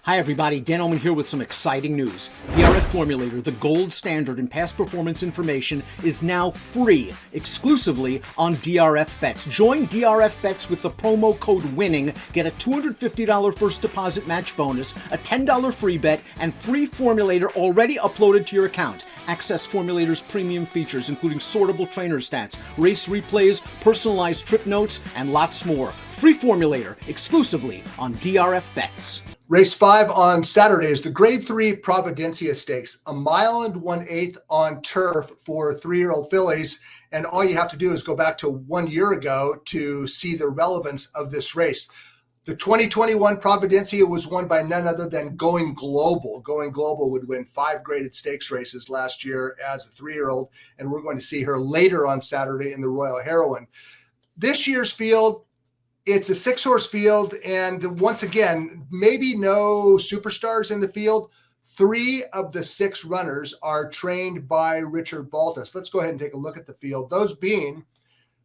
Hi everybody, Dan Oman here with some exciting news. DRF Formulator, the gold standard in past performance information, is now free, exclusively on DRF Bets. Join DRF Bets with the promo code WINNING, get a $250 first deposit match bonus, a $10 free bet, and free Formulator already uploaded to your account. Access Formulator's premium features, including sortable trainer stats, race replays, personalized trip notes, and lots more. Free Formulator, exclusively on DRF Bets. Race 5 on Saturday is the Grade 3 Providencia Stakes, a 1 1/8 on turf for 3-year-old fillies. And all you have to do is go back to 1 year ago to see the relevance of this race. The 2021 Providencia was won by none other than Going Global. Going Global would win 5 graded stakes races last year as a 3-year-old, and we're going to see her later on Saturday in the Royal Heroine. This year's field, it's a 6-horse field, and once again, maybe no superstars in the field. 3 of the 6 runners are trained by Richard Baltas. Let's go ahead and take a look at the field. Those being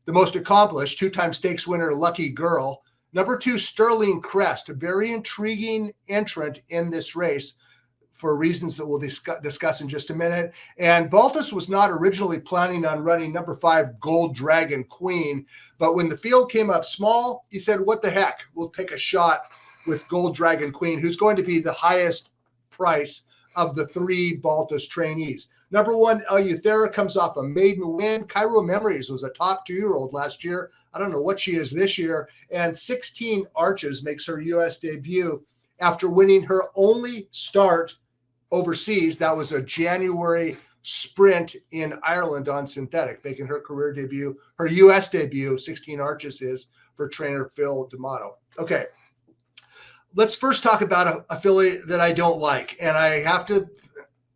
the most accomplished, 2-time stakes winner, Lucky Girl. Number 2, Sterling Crest, a very intriguing entrant in this race for reasons that we'll discuss in just a minute. And Baltas was not originally planning on running number 5, Gold Dragon Queen, but when the field came up small, he said, what the heck, we'll take a shot with Gold Dragon Queen, who's going to be the highest price of the 3 Baltas trainees. Number 1, Eleuthera comes off a maiden win. Cairo Memories was a top 2-year-old last year. I don't know what she is this year. And 16 Arches makes her U.S. debut after winning her only start overseas. That was a January sprint in Ireland on synthetic, making her career debut, her U.S. debut. 16 Arches is for trainer Phil D'Amato. Okay, let's first talk about a filly that I don't like. And I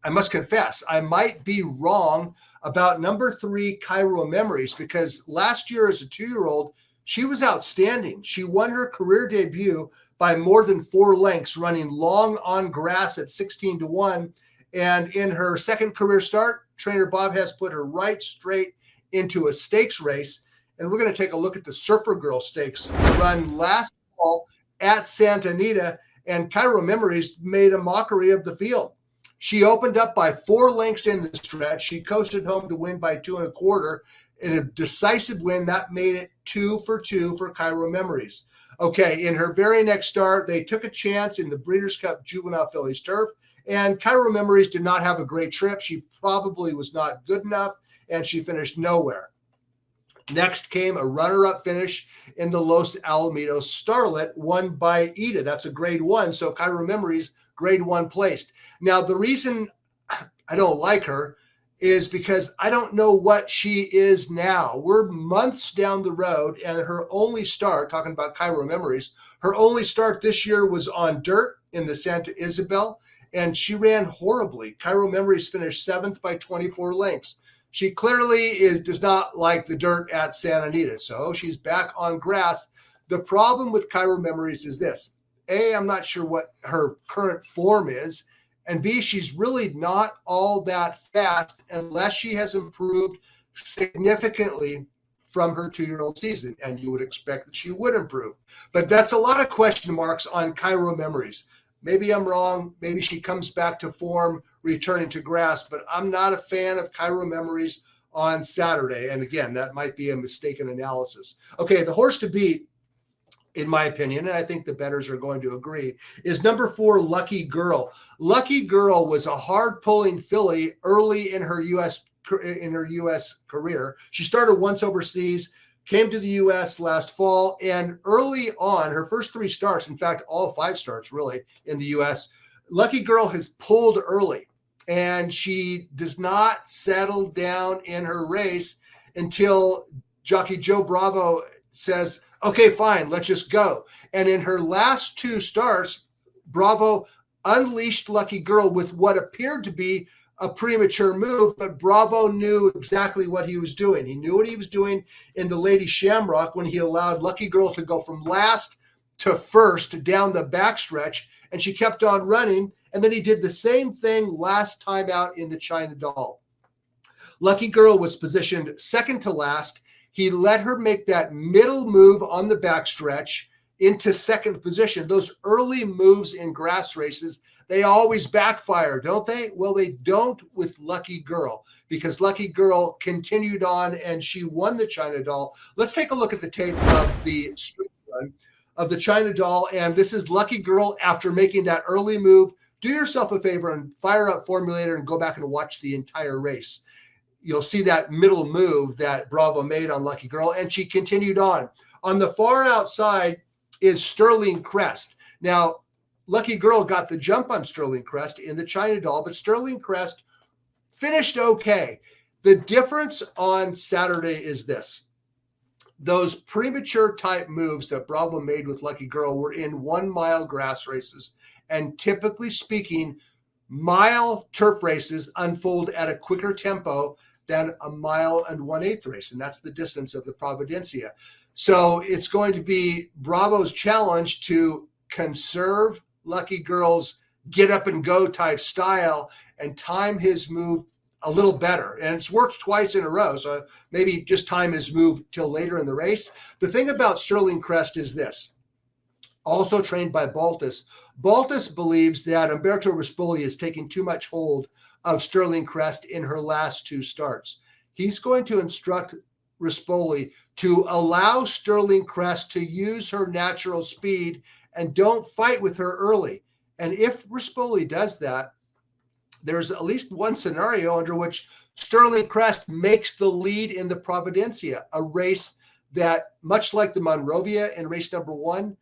must confess, I might be wrong about number 3, Cairo Memories, because last year as a 2-year-old, she was outstanding. She won her career debut by more than 4 lengths, running long on grass at 16-1. And in her second career start, trainer Bob has put her right straight into a stakes race. And we're going to take a look at the Surfer Girl Stakes run last fall at Santa Anita. And Cairo Memories made a mockery of the field. She opened up by 4 lengths in the stretch. She coasted home to win by 2 1/4. In a decisive win, that made it 2 for 2 for Cairo Memories. Okay, in her very next start, they took a chance in the Breeders' Cup Juvenile Fillies Turf, and Cairo Memories did not have a great trip. She probably was not good enough, and she finished nowhere. Next came a runner-up finish in the Los Alamitos Starlet, won by Ida. That's a grade 1, so Cairo Memories, grade 1 placed. Now, the reason I don't like her is because I don't know what she is now. We're months down the road, and her only start, talking about Cairo Memories, her only start this year was on dirt in the Santa Isabel, and she ran horribly. Cairo Memories finished 7th by 24 lengths. She clearly does not like the dirt at Santa Anita, so she's back on grass. The problem with Cairo Memories is this. A, I'm not sure what her current form is, and B, she's really not all that fast unless she has improved significantly from her 2-year-old season, and you would expect that she would improve. But that's a lot of question marks on Cairo Memories. Maybe I'm wrong. Maybe she comes back to form, returning to grass, but I'm not a fan of Cairo Memories on Saturday. And again, that might be a mistaken analysis. Okay, the horse to beat, in my opinion, and I think the bettors are going to agree, is number 4, Lucky Girl. Lucky Girl was a hard-pulling filly early in her U.S. career. She started once overseas, came to the U.S. last fall, and early on, her first 3 starts, in fact, all 5 starts really in the U.S., Lucky Girl has pulled early, and she does not settle down in her race until jockey Joe Bravo says, okay, fine, let's just go. And in her last 2 starts, Bravo unleashed Lucky Girl with what appeared to be a premature move, but Bravo knew exactly what he was doing. He knew what he was doing in the Lady Shamrock when he allowed Lucky Girl to go from last to first down the backstretch, and she kept on running. And then he did the same thing last time out in the China Doll. Lucky Girl was positioned second to last. He let her make that middle move on the backstretch. into second position. Those early moves in grass races, they always backfire, don't they? Well, they don't with Lucky Girl, because Lucky Girl continued on and she won the China Doll. Let's take a look at the tape of the street run of the China Doll. And this is Lucky Girl after making that early move. Do yourself a favor and fire up Formulator and go back and watch the entire race. You'll see that middle move that Bravo made on Lucky Girl, and she continued on. On the far outside is Sterling Crest. Now, Lucky Girl got the jump on Sterling Crest in the China Doll, but Sterling Crest finished okay. The difference on Saturday is this. Those premature type moves that Bravo made with Lucky Girl were in 1 mile grass races. And typically speaking, mile turf races unfold at a quicker tempo than a 1 1/8 race. And that's the distance of the Providencia. So it's going to be Bravo's challenge to conserve Lucky Girl's get up and go type style and time his move a little better. And it's worked twice in a row. So maybe just time his move till later in the race. The thing about Sterling Crest is this. Also trained by Baltus. Baltus believes that Umberto Rispoli is taking too much hold of Sterling Crest in her last 2 starts. He's going to instruct Rispoli to allow Sterling Crest to use her natural speed and don't fight with her early. And if Rispoli does that, there's at least one scenario under which Sterling Crest makes the lead in the Providencia, a race that, much like the Monrovia in race number 1,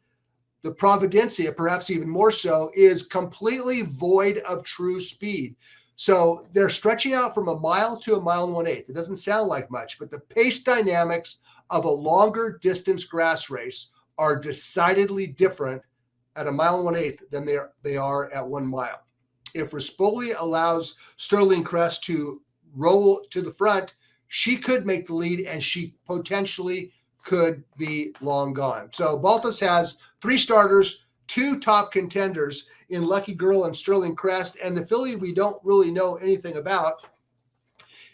the Providencia, perhaps even more so, is completely void of true speed. So they're stretching out from 1 mile to 1 1/8. It doesn't sound like much, but the pace dynamics of a longer distance grass race are decidedly different at 1 1/8 than they are at 1 mile. If Rispoli allows Sterling Crest to roll to the front, she could make the lead and she potentially could be long gone. So Baltus has 3 starters, 2 top contenders in Lucky Girl and Sterling Crest, and the filly we don't really know anything about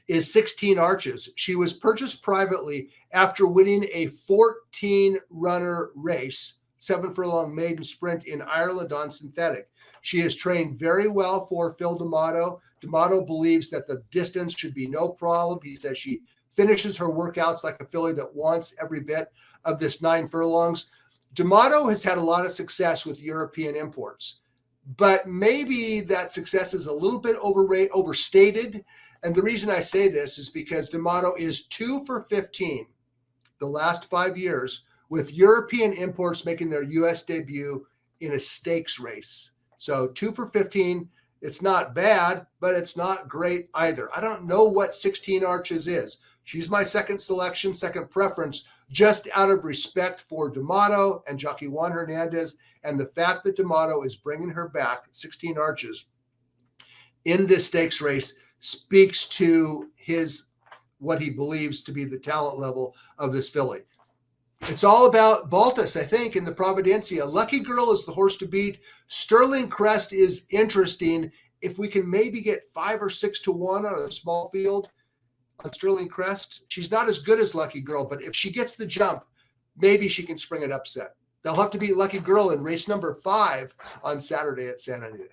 is 16 Arches. She was purchased privately after winning a 14-runner race, 7 furlong maiden sprint in Ireland on synthetic. She is trained very well for Phil D'Amato. D'Amato believes that the distance should be no problem. He says she finishes her workouts like a filly that wants every bit of this 9 furlongs. D'Amato has had a lot of success with European imports, but maybe that success is a little bit overstated. And the reason I say this is because D'Amato is 2 for 15 the last 5 years with European imports making their U.S. debut in a stakes race. So 2 for 15, it's not bad, but it's not great either. I don't know what 16 Arches is. She's my second selection, second preference, just out of respect for D'Amato and Jockey Juan Hernandez, and the fact that D'Amato is bringing her back, 16 Arches, in this stakes race speaks to what he believes to be the talent level of this filly. It's all about Baltus, I think, in the Providencia. Lucky Girl is the horse to beat. Sterling Crest is interesting. If we can maybe get 5 or 6 to 1 on a small field on Sterling Crest, she's not as good as Lucky Girl, but if she gets the jump, maybe she can spring an upset. They'll have to beat Lucky Girl in race number 5 on Saturday at Santa Anita.